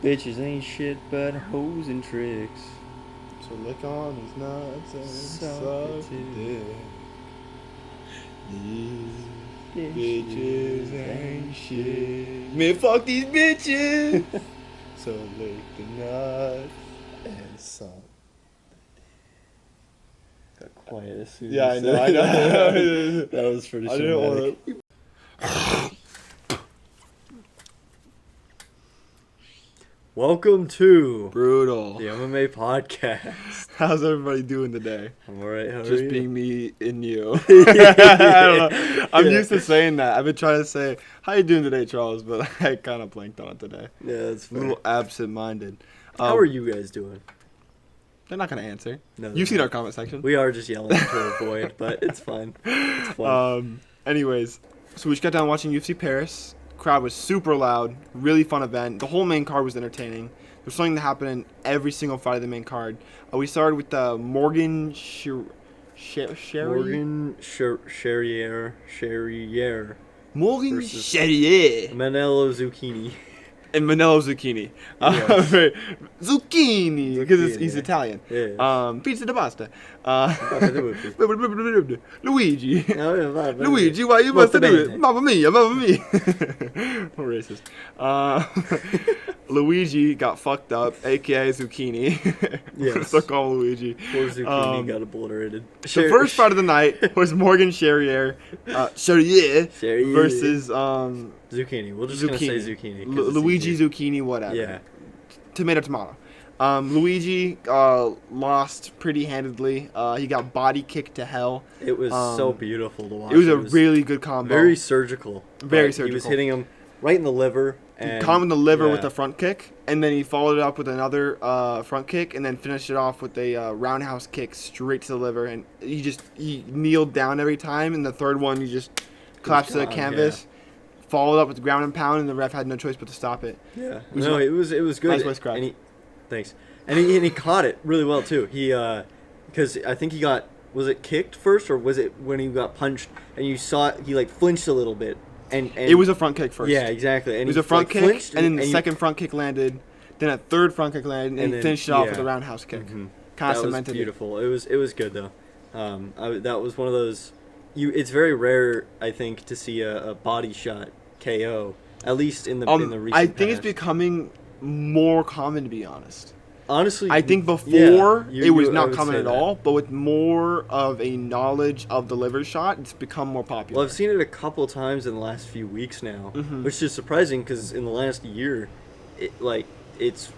Bitches ain't shit but hoes and tricks. So lick on his nuts and Suck suck it too. dick. These Bitches bitches ain't ain't shit. Man, fuck these bitches. So lick the nuts and suck. Got quiet as soon Yeah, as I know. That was pretty I didn't cinematic. want to. Welcome to Brutal. the MMA podcast. How's everybody doing today? I'm alright, how are Just you? being me and you. I don't know. I'm used to saying that. I've been trying to say, how you doing today, Charles? But I kind of blanked on it today. Yeah, that's A fair. little absent-minded. How are you guys doing? They're not going to answer. No, You've seen our comment section. We are just yelling into a void, but it's fine. It's fun. Anyways, so we just got done watching UFC Paris. Crowd was super loud. Really fun event. The whole main card was entertaining. There's something that happened in every single fight of the main card. We started with Morgan Sherry. Morgan Charrier Morgan versus Charrier. Manello Zucchini. And Manello Zucchini. Yes. Zucchini. Because he's Zucchini. Italian. Yeah. Pizza de pasta. Luigi. Luigi, why you must do it? Mamma mia, mamma mia. Racist. Luigi got fucked up, aka Zucchini. Yes. So call Luigi. Poor Zucchini got obliterated. The first fight of the night was Morgan Charrier versus Zucchini. We're just gonna say Zucchini. Luigi Zucchini, whatever. Yeah. Tomato. Luigi lost pretty handedly. He got body kicked to hell. It was so beautiful to watch. It was a really good combo. Very surgical. Very surgical. He was hitting him right in the liver. And Caught him in the liver with a front kick, and then he followed it up with another front kick, and then finished it off with a roundhouse kick straight to the liver. And he kneeled down every time, and the third one he just collapsed to the canvas. Yeah. Followed up with the ground and pound, and the ref had no choice but to stop it. Yeah, it was good. Nice voice crack. Thanks. And he caught it really well too. He because I think he got, was it kicked first or was it when he got punched and you saw it, he like flinched a little bit and it was a front kick first. Yeah, exactly. And it was a front kick, and then the second front kick landed, then a third front kick landed, and he finished it off with a roundhouse kick. Mm-hmm. Kind of cemented. That was beautiful. It was good though. That was one of those. It's very rare, I think, to see a body shot KO. At least in the recent I think past. it's becoming more common, to be honest. Honestly, I think before it was not common at all, but with more of a knowledge of the liver shot, it's become more popular. Well, I've seen it a couple times in the last few weeks now, which is surprising because in the last year, it's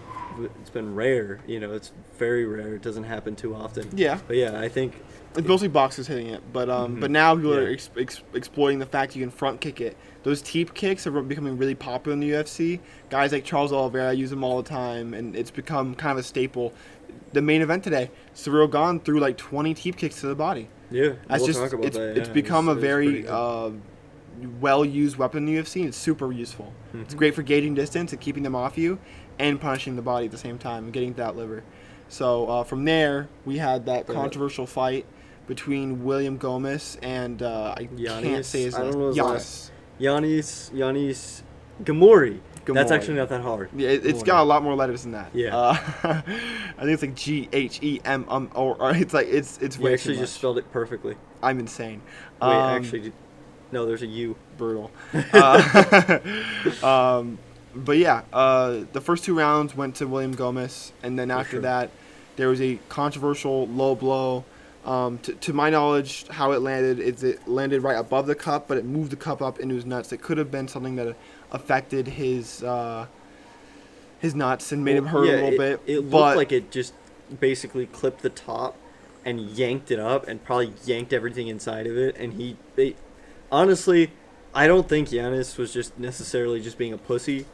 been rare. You know, it's very rare. It doesn't happen too often. Yeah. But yeah, I think it's mostly boxers hitting it, but now people are exploiting the fact you can front kick it. Those teep kicks are becoming really popular in the UFC. Guys like Charles Oliveira use them all the time, and it's become kind of a staple. The main event today, Cyril Gane threw like 20 teep kicks to the body. Yeah, It's become a very well-used weapon in the UFC, and it's super useful. It's great for gauging distance and keeping them off you, and punishing the body at the same time and getting to that liver. So from there, we had that controversial fight between William Gomez and can't say his name. Yanis Gamori. That's actually not that hard. Yeah, it's got a lot more letters than that. Yeah. I think it's like GHEM or it's like it's way too much. You actually just spelled it perfectly. I'm insane. Wait, actually, no, there's a U. Brutal. But yeah, the first two rounds went to William Gomez, and then after that, there was a controversial low blow. To my knowledge, how it landed is it landed right above the cup, but it moved the cup up into his nuts. It could have been something that affected his nuts and made him hurt a little bit. It looked like it just basically clipped the top and yanked it up and probably yanked everything inside of it. And honestly, I don't think Giannis was just necessarily just being a pussy.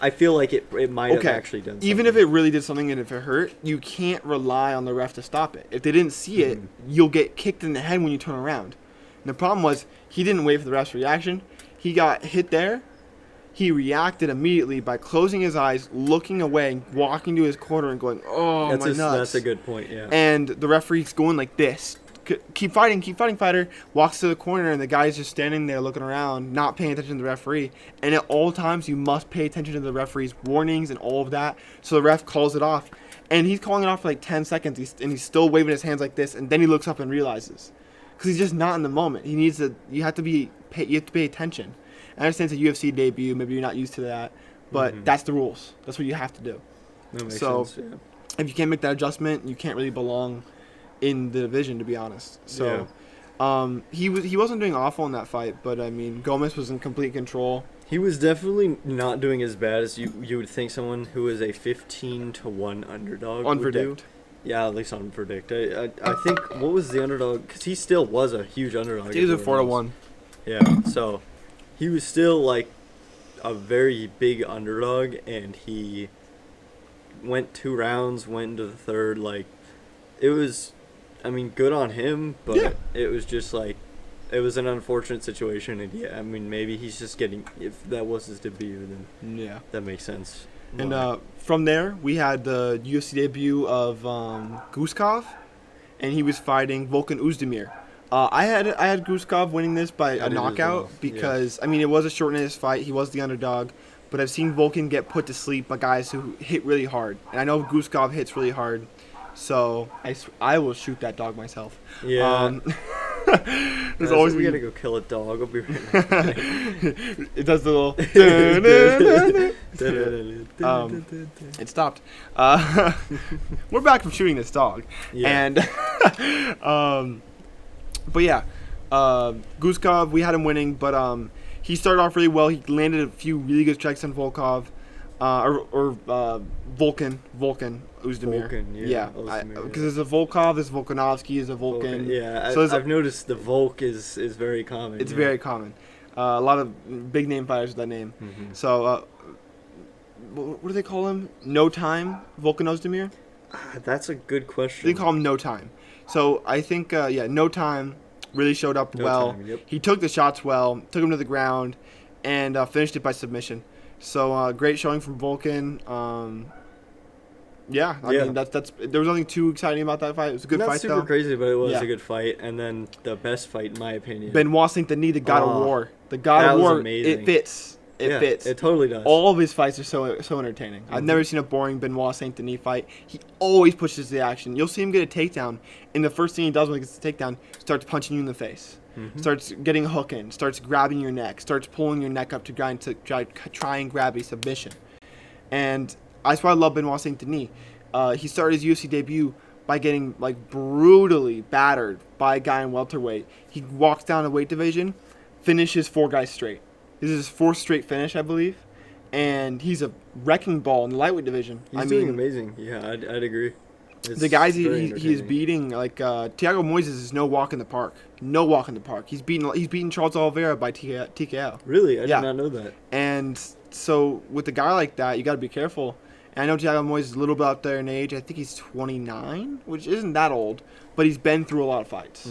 I feel like it might have actually done something. Even if it really did something and if it hurt, you can't rely on the ref to stop it. If they didn't see it, you'll get kicked in the head when you turn around. And the problem was, he didn't wait for the ref's reaction. He got hit there. He reacted immediately by closing his eyes, looking away, walking to his corner and going, my nuts. That's a good point, yeah. And the referee's going like this, keep fighting, fighter. Walks to the corner, and the guy's just standing there looking around, not paying attention to the referee. And at all times, you must pay attention to the referee's warnings and all of that. So the ref calls it off. And he's calling it off for like 10 seconds, and he's still waving his hands like this, and then he looks up and realizes. Because he's just not in the moment. You have to pay attention. I understand it's a UFC debut, maybe you're not used to that, but that's the rules. That's what you have to do. That makes sense, yeah. If you can't make that adjustment, you can't really belong in the division, to be honest. So, he wasn't doing awful in that fight, but I mean, Gomez was in complete control. He was definitely not doing as bad as you would think someone who is a 15-1 underdog would do. Yeah, at least on Predict. I think, what was the underdog? Because he still was a huge underdog. He was a 4-1. Yeah, so he was still like a very big underdog, and he went 2 rounds, went into the third. Like, it was, I mean, good on him, but it was just like, it was an unfortunate situation. And yeah, I mean, maybe he's just getting, if that was his debut, then that makes sense. And from there, we had the UFC debut of Guskov, and he was fighting Volkan Oezdemir. I had Guskov winning this by a knockout because, I mean, it was a short notice fight. He was the underdog. But I've seen Volkan get put to sleep by guys who hit really hard. And I know Guskov hits really hard. So I will shoot that dog myself. Yeah. There's always we gotta go kill a dog. I'll be right back. It does the little. It stopped. We're back from shooting this dog. Yeah. And but yeah, Guskov, we had him winning, but he started off really well. He landed a few really good strikes on Volkov, or Volkan Oezdemir. Yeah. Because there's a Volkov, there's Volkanovski, there's a Volkan. Yeah, so I've noticed the Volk is very common. It's very common. A lot of big name fighters with that name. Mm-hmm. So, what do they call him? No Time Volkan Oezdemir? That's a good question. They call him No Time. So I think, No Time really showed up well. He took the shots well, took him to the ground, and finished it by submission. So great showing from Volkan. I mean that's there was nothing too exciting about that fight. It was a good fight though. Not super crazy, but it was a good fight. And then the best fight, in my opinion, Benoit Saint-Denis, the God of War. The God of War. Amazing. It fits. It fits. It totally does. All of his fights are so entertaining. I've never seen a boring Benoit Saint-Denis fight. He always pushes the action. You'll see him get a takedown, and the first thing he does when he gets the takedown, starts punching you in the face. Mm-hmm. Starts getting a hook in, starts grabbing your neck, starts pulling your neck up to try and grab a submission. And that's why I love Benoit Saint-Denis. He started his UFC debut by getting brutally battered by a guy in welterweight. He walks down the weight division, finishes 4 guys straight. This is his 4th straight finish, I believe. And he's a wrecking ball in the lightweight division. He's doing amazing. Yeah, I'd agree. The guys he is beating, Thiago Moises, is no walk in the park. No walk in the park. He's beaten Charles Oliveira by TKO. Really? I did not know that. And so with a guy like that, you got to be careful. And I know Thiago Moises is a little bit up there in age. I think he's 29, which isn't that old, but he's been through a lot of fights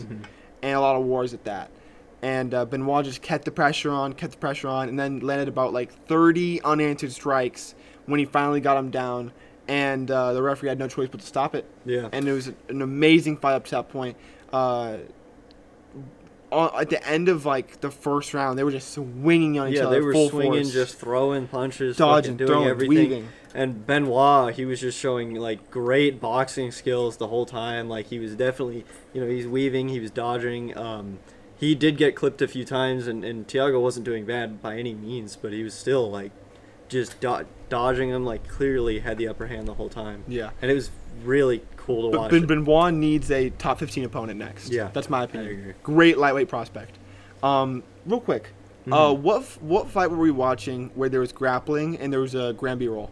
and a lot of wars at that. And Benoit just kept the pressure on, and then landed about 30 unanswered strikes when he finally got him down. And the referee had no choice but to stop it. Yeah. And it was an amazing fight up to that point. At the end of the first round, they were just swinging on each other. Yeah, they were full swinging, force. just throwing punches, dodging, doing throwing, everything. weaving. And Benoit, he was just showing great boxing skills the whole time. He was definitely, he's weaving, he was dodging. He did get clipped a few times, and Thiago wasn't doing bad by any means, but he was still just dodging him. Clearly had the upper hand the whole time. Yeah, and it was really cool to watch. Benoit needs a top 15 opponent next. Yeah, that's my opinion. I agree. Great lightweight prospect. Real quick, what fight were we watching where there was grappling and there was a Granby roll?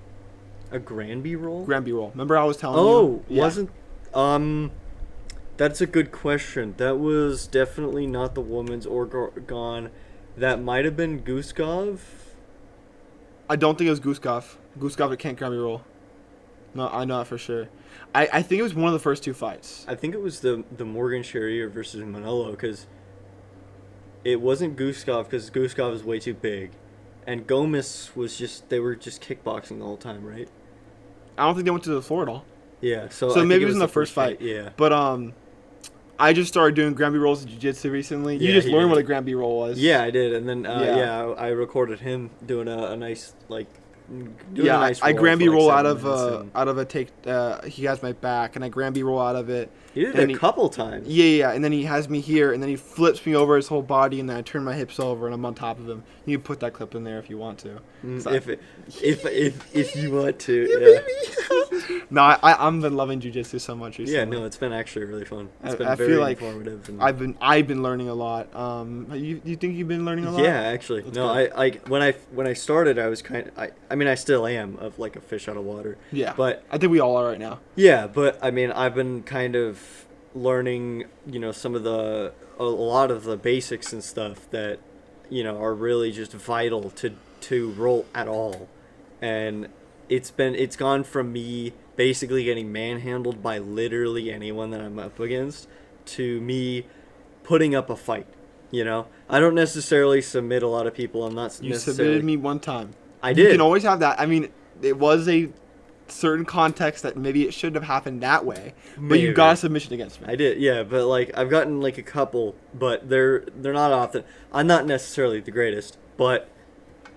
A Granby roll? Granby roll. Remember I was telling you? Yeah. Wasn't That's a good question. That was definitely not the woman's Orgon. That might have been Guskov. I don't think it was Guskov. Guskov can't Granby roll. No, I know that for sure. I think it was one of the first 2 fights. I think it was the Morgan Sherrier versus Manolo, because it wasn't Guskov, because Guskov is way too big. And Gomez was they were just kickboxing the whole time, right? I don't think they went to the floor at all. Yeah, so maybe it was in the first fight. Yeah. But I just started doing Granby rolls in jiu-jitsu recently. You Yeah, just he learned did. what a Granby roll was. Yeah, I did, and then Yeah. I recorded him doing a nice doing Yeah, a nice I roll Granby for, like, roll 7 minutes, and out of a take. He has my back, and I Granby roll out of it. he did and it a couple times. Yeah, and then he has me here, and then he flips me over his whole body, and then I turn my hips over, and I'm on top of him. You can put that clip in there if you want to. So If you want to, yeah. No, I'm been loving jiu-jitsu so much recently. Yeah, no, it's been actually really fun. It's been I very feel like informative. And I've been learning a lot. You think you've been learning a lot? yeah, actually, That's no, good. when I started, I was I mean, I still am of like a fish out of water. Yeah, But I think we all are right now. yeah, but I mean, I've been kind of learning, some of a lot of the basics and stuff that, are really just vital to roll at all. And it's gone from me basically getting manhandled by literally anyone that I'm up against to me putting up a fight. I don't necessarily submit a lot of people. I'm not You necessarily. submitted me one time. I You did. can always have that. I mean, it was a certain context that maybe it shouldn't have happened that way, but you Maybe. got a submission against me. I did, yeah, but like I've gotten like a couple, but they're not often. I'm not necessarily the greatest, but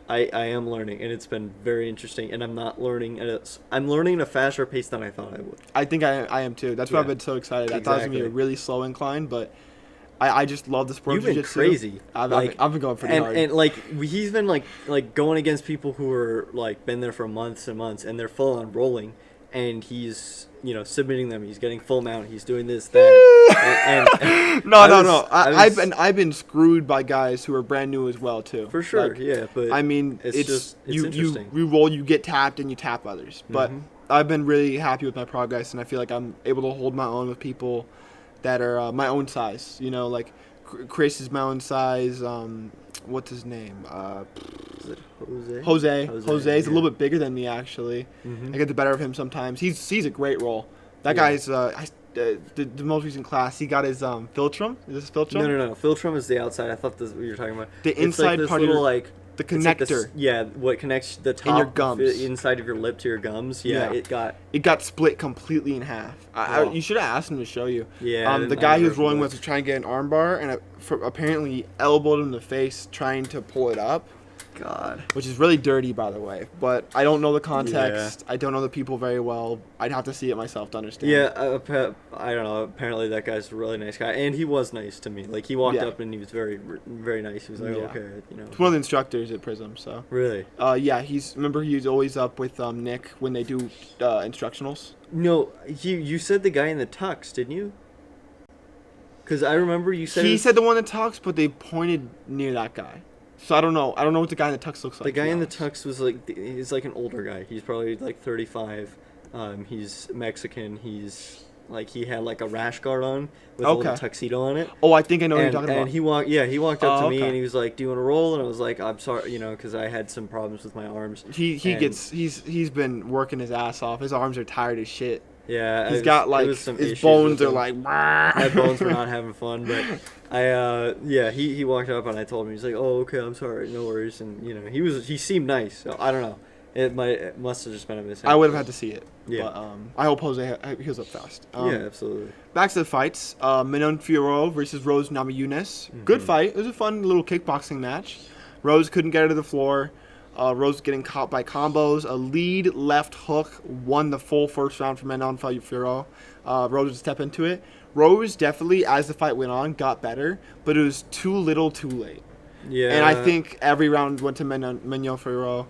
I am learning, and it's been very interesting. And I'm learning at a faster pace than I thought I would. I think I am too. That's why I've Yeah. been so excited. I thought it was gonna be a Exactly. really slow incline, but I just love the sport You've of been jiu-jitsu. crazy. I've been going pretty hard. And like he's been like going against people who are like been there for months and months, and they're full on rolling, and he's submitting them. He's getting full mount. He's doing this that. and No. I was- I've been screwed by guys who are brand new as well too. for sure. Like, Yeah, but I mean, it's interesting. you roll, you get tapped, and you tap others. But Mhm. I've been really happy with my progress, and I feel like I'm able to hold my own with people that are my own size. Like Chris is my own size. What's his name? Is it Jose? Jose's a yeah. little bit bigger than me actually. Mhm. I get the better of him sometimes. He's a great roll. That Yeah. guy's the most recent class. He got his Filtrum. Is this Filtrum? No. Filtrum is the outside. I thought this was what you were talking about. The It's inside like this part of little your- like The it's like connector. what connects the top your gums. inside of your lip to your gums. Yeah, Yeah. it It got split completely in half. Oh. You should have asked him to show you. Yeah, I The didn't- I guy he never was rolling looked. with was trying to get an armbar, and apparently he elbowed him in the face trying to pull it up, God. which is really dirty, by the way. But I don't know the context. I don't know the people very well. I'd have to see it myself to understand. Yeah, I don't know. Apparently that guy's a really nice guy, and he was nice to me. Like he walked Yeah. up and he was very very nice. He was like, Yeah. okay, He's one of the instructors at Prism, so. Really? Yeah, remember he was always up with Nick when they do instructionals. No, you said the guy in the tux, didn't you? Because I remember you said He said the one that talks, but they pointed near that guy. So I don't know. I don't know what the guy in the tux looks like. the guy to be in the honest. tux was like he's like an older guy. He's probably like 35. He's Mexican. He's like he had like a rash guard on with a little Okay. tuxedo on it. Oh, I think I know what And, you're talking about. and he walked up Oh, to me okay. and he was like, "Do you want to roll?" And I was like, "I'm sorry, because I had some problems with my arms." and- He's been working his ass off. His arms are tired as shit. Yeah, He's got like there was some his issues bones with are him. like. My bones were not having fun, but he walked up and I told him, he's like, "Oh, okay, I'm sorry, no worries," and he seemed nice, so I don't know, it must have just been a mishap. I would have had to see it. Yeah. But I hope Jose heals up fast. Yeah, absolutely. Back to the fights. Manon Fiorot versus Rose Namajunas. Mm-hmm. Good fight. It was a fun little kickboxing match. Rose couldn't get her to the floor. Rose getting caught by combos. A lead left hook won the full first round for Manon Fiorot. Rose would step into it. Rose definitely, as the fight went on, got better, but it was too little too late. Yeah, And I think every round went to Manon Fiorot.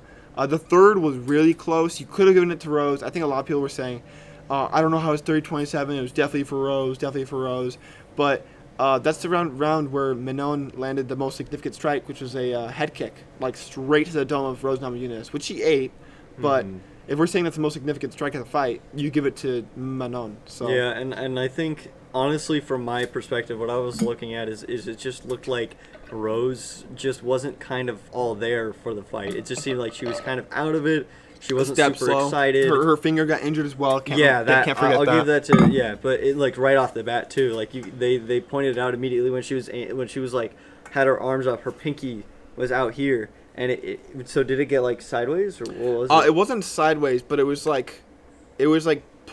The third was really close. You could have given it to Rose. I think a lot of people were saying, I don't know how it's 30-27. It was definitely for Rose. But that's the round where Manon landed the most significant strike, which was a head kick, like straight to the dome of Rose Namajunas, which she ate. But if we're saying that's the most significant strike of the fight, you give it to Manon. So yeah, and I think honestly, from my perspective, what I was looking at is it just looked like Rose just wasn't kind of all there for the fight. It just seemed like she was kind of out of it. She wasn't step super slow. excited. Her finger got injured as well. Can't forget I'll that. give that to but it like right off the bat too. Like they pointed it out immediately when she was like had her arms up, her pinky was out here, and so did it get like sideways or what was it? It wasn't sideways, but it was like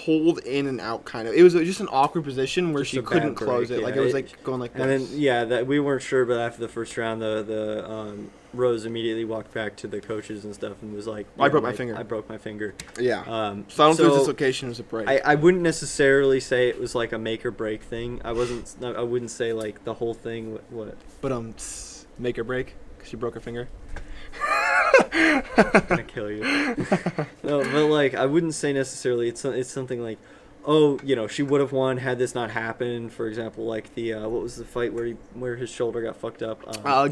pulled in and out kind of. It was just an awkward position where Just she a bad couldn't close break, it. Like yeah. it was like going like And this. then that we weren't sure, but after the first round, the Rose immediately walked back to the coaches and stuff and was like, I broke my finger. I broke my finger. Yeah. So I don't think so this dislocation was a break. I wouldn't necessarily say it was like a make or break thing. I wouldn't say like the whole thing. What? But make or break because she broke her finger. I'm gonna kill you. No, but like I wouldn't say necessarily it's something like, oh, she would have won had this not happened. For example, like the what was the fight where his shoulder got fucked up?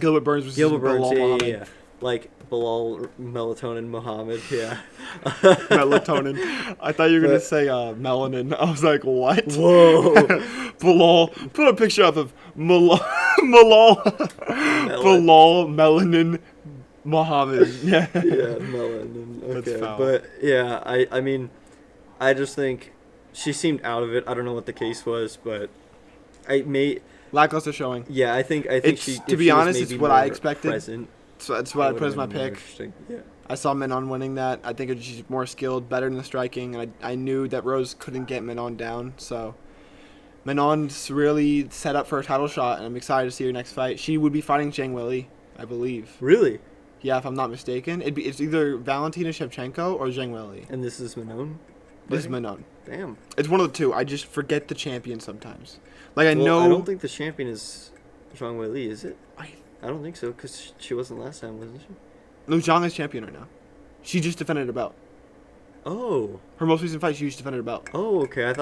Gilbert Burns was Gilbert Burns, Bilal Muhammad. yeah. Like Bilal Melatonin Muhammad, yeah. Melatonin. I thought you were gonna say melanin. I was like, what? Whoa. Bilal. Put a picture up of Bilal Melanin Muhammad. Yeah. Yeah, melanin. Okay, That's foul. but yeah, I mean, I just think she seemed out of it. I don't know what the case was, but Lackluster showing. Yeah, I think It's, she. to be honest, it's what I expected. Present, So that's what I put as my pick. interesting. Yeah. I saw Menon winning that. I think she's more skilled, better in the striking, and I knew that Rose couldn't get Menon down. So Menon's really set up for a title shot, and I'm excited to see her next fight. She would be fighting Zhang Weili, I believe. Really? Yeah, if I'm not mistaken. It's either Valentina Shevchenko or Zhang Weili. And this is Manon? This is Menon. Damn. It's one of the two. I just forget the champion sometimes. Like I Well, know. I don't think the champion is Zhang Weili, is it? I don't think so, because she wasn't last time, wasn't she? No, Zhang is champion right now. She just defended a belt. Oh. Her most recent fight, she just defended a belt. Oh, okay. I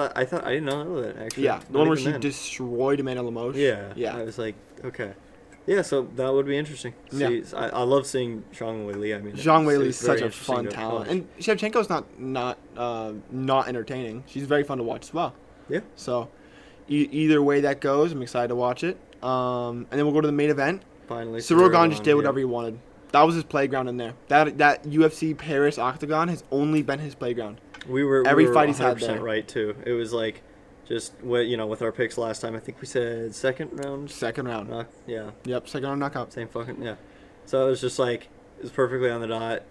did not know that, actually. Yeah, the Not one where even she then. destroyed Amanda Lemos. Yeah. Yeah. I was like, okay. Yeah, so that would be interesting. Yeah. See, I love seeing Zhang Weili. I mean, Zhang Weili is it's very such a interesting fun to talent, watch. and Shevchenko's not entertaining. She's very fun to watch as well. Yeah. So, either way that goes, I'm excited to watch it. And then we'll go to the main event. Finally. Cyril Gane just did yeah. whatever he wanted. That was his playground in there. That UFC Paris Octagon has only been his playground. Every fight he's had 100% there. right too. It was like, just with our picks last time. I think we said second round. Second round. Yeah. Yep, second round knockout. Same fucking yeah. So it was just like it was perfectly on the dot,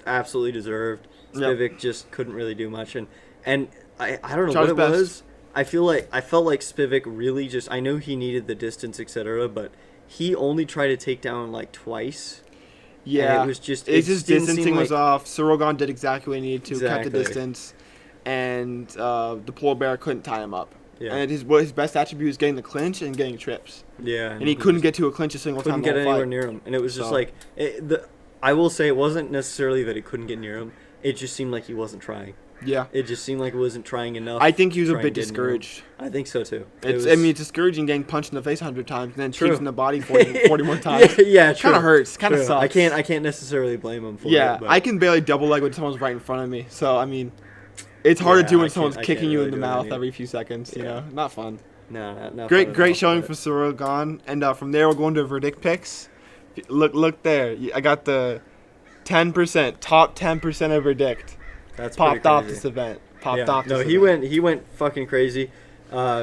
absolutely deserved. Spivak just couldn't really do much, and I don't know Charles what it best. was. I felt like Spivak really just. I know he needed the distance, etc., but he only tried to take down like twice. Yeah, and it was just it's just didn't seem distancing was like- off. Cyril Gane did exactly what he needed to, kept the Exactly. distance, and the polar bear couldn't tie him up. Yeah. And his best attribute is getting the clinch and getting trips. Yeah, And he couldn't get to a clinch a single couldn't time. get the whole anywhere fight. near him, and it was just So- like I will say it wasn't necessarily that he couldn't get near him. It just seemed like he wasn't trying. Yeah, It just seemed like he wasn't trying enough. I think he was a try bit and get near him. discouraged. I think so too. It's discouraging getting punched in the face 100 times and then True. kicks in the body 40 more times. yeah, Kind of hurts. Kind of True. sucks. I can't necessarily blame him for Yeah, it. But I can barely double leg when someone's right in front of me. So I mean, it's hard Yeah, to do I when can't- someone's I kicking can't you really in the do it mouth either. every few seconds. You Yeah. know, not fun. No, not fun Great at all, showing but- for Cyril Gane. And from there, we'll go into verdict picks. Look there. I got the 10%, top 10% of verdict. That's pretty Popped off crazy. this event. Popped Yeah. off this No, event. he went fucking crazy. I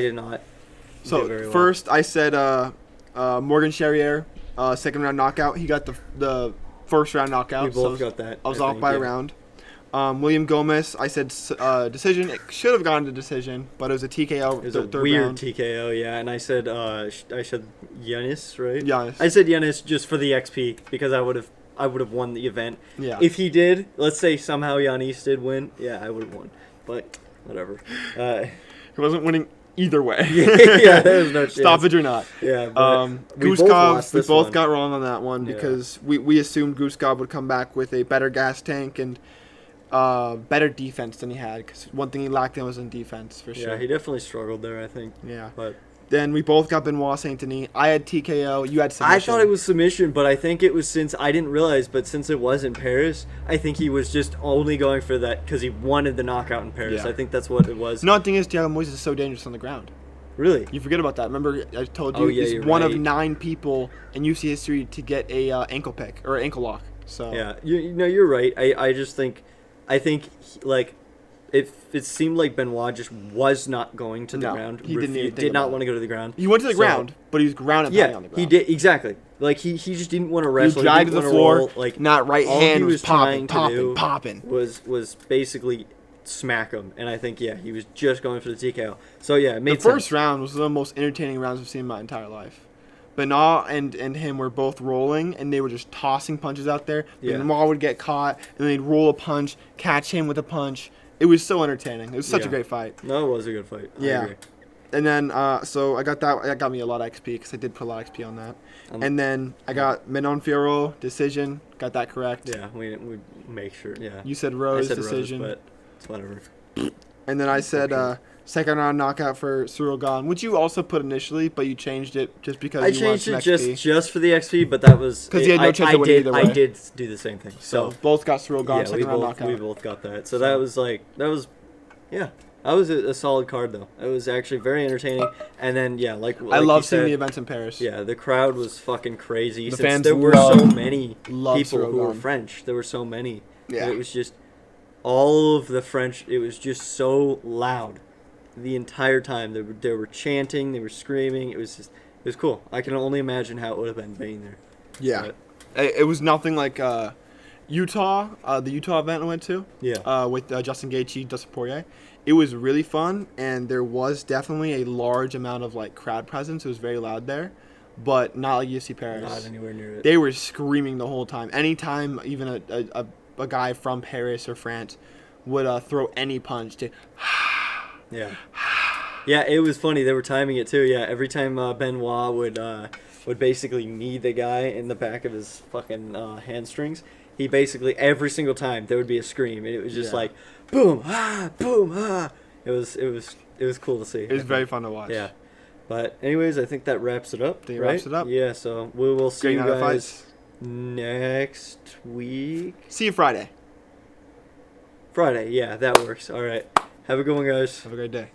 did not. do very So well. first, I said Morgan Charrier, second round knockout. He got the first round knockout. we both so got that. I was I off think, by a yeah. round. William Gomez, I said decision. It should have gone to decision, but it was a TKO. It was a third weird round. TKO, yeah. And I said Giannis, right? Giannis. I said Giannis just for the XP because I would have won the event. Yeah. If he did, let's say somehow Giannis did win, yeah, I would have won. But whatever. He wasn't winning either way. yeah, there was no chance. Stoppage or not. Yeah, but we both Guskov, lost we this both one. got wrong on that one Yeah. because we assumed Guskov would come back with a better gas tank and better defense than he had. Because one thing he lacked in was in defense for sure. Yeah, he definitely struggled there, I think. Yeah. But Then we both got Benoit Saint Denis. I had TKO. You had submission. I thought it was submission, but I think it was since I didn't realize, but since it was in Paris, I think he was just only going for that because he wanted the knockout in Paris. Yeah. I think that's what it was. No, the thing is, Thiago Moises is so dangerous on the ground. Really? You forget about that. Remember, I told you Oh, yeah, he's you're one of right. 9 people in UFC history to get a ankle pick or ankle lock. So Yeah, you're right. I just think, like, it seemed like Benoit just was not going to the No, ground. he didn't even think did not about want it. to go to the ground. He went to the So- ground, but he was grounded Yeah, on the ground. he did exactly. Like he just didn't want to He wrestle. dragged to didn't the wanna floor. roll, like Not right all hand he was was trying popping, to do popping. was basically smack him, and I think he was just going for the TKO. So yeah, it The made first sense. round was the most entertaining rounds I've seen in my entire life. Benoit and him were both rolling, and they were just tossing punches out there. Yeah. Benoit would get caught, and they'd roll a punch, catch him with a punch. It was so entertaining. It was such a Yeah. great fight. No, it was a good fight. I Yeah. agree. And then, so I got that got me a lot of XP because I did put a lot of XP on that. And then I got Menon Fiorot decision. Got that correct. Yeah, we make sure. Yeah, You said I Rose said decision. Rose, but it's whatever. And then I said Okay. second round knockout for Cyril Gahn, which you also put initially, but you changed it just because I you wanted changed some it XP. just for the XP, but that was 'Cause you had no chance of winning either way. I did do the same thing. So So both got Cyril Gahn yeah, second round knockout. we both got that. So that was yeah. That was a solid card though. It was actually very entertaining. And then like I you love seeing said, the events in Paris. Yeah, the crowd was fucking crazy. The Since fans there were love- so many love people Cyril who were Gahn. French. There were so many. Yeah. And it was just all of the French. It was just so loud the entire time. They were chanting. They were screaming. It was cool. I can only imagine how it would have been being there. Yeah. But, It was nothing like Utah, the Utah event I went to. yeah. With Justin Gaethje, Dustin Poirier. It was really fun, and there was definitely a large amount of like crowd presence. It was very loud there, but not like UFC Paris. Not anywhere near it. They were screaming the whole time. Anytime even a guy from Paris or France would throw any punch to Yeah. Yeah, it was funny. They were timing it too. Yeah, every time Benoit would basically knee the guy in the back of his fucking hamstrings, he basically every single time there would be a scream, and it was just Yeah. like boom boom It was cool to see. It was very fun to watch. Yeah. But anyways, I think that wraps it up. That right? wraps it up. Yeah. So we will see Great you night of guys fights. next week. See you Friday. Friday. Yeah, that works. All right. Have a good one, guys. Have a great day.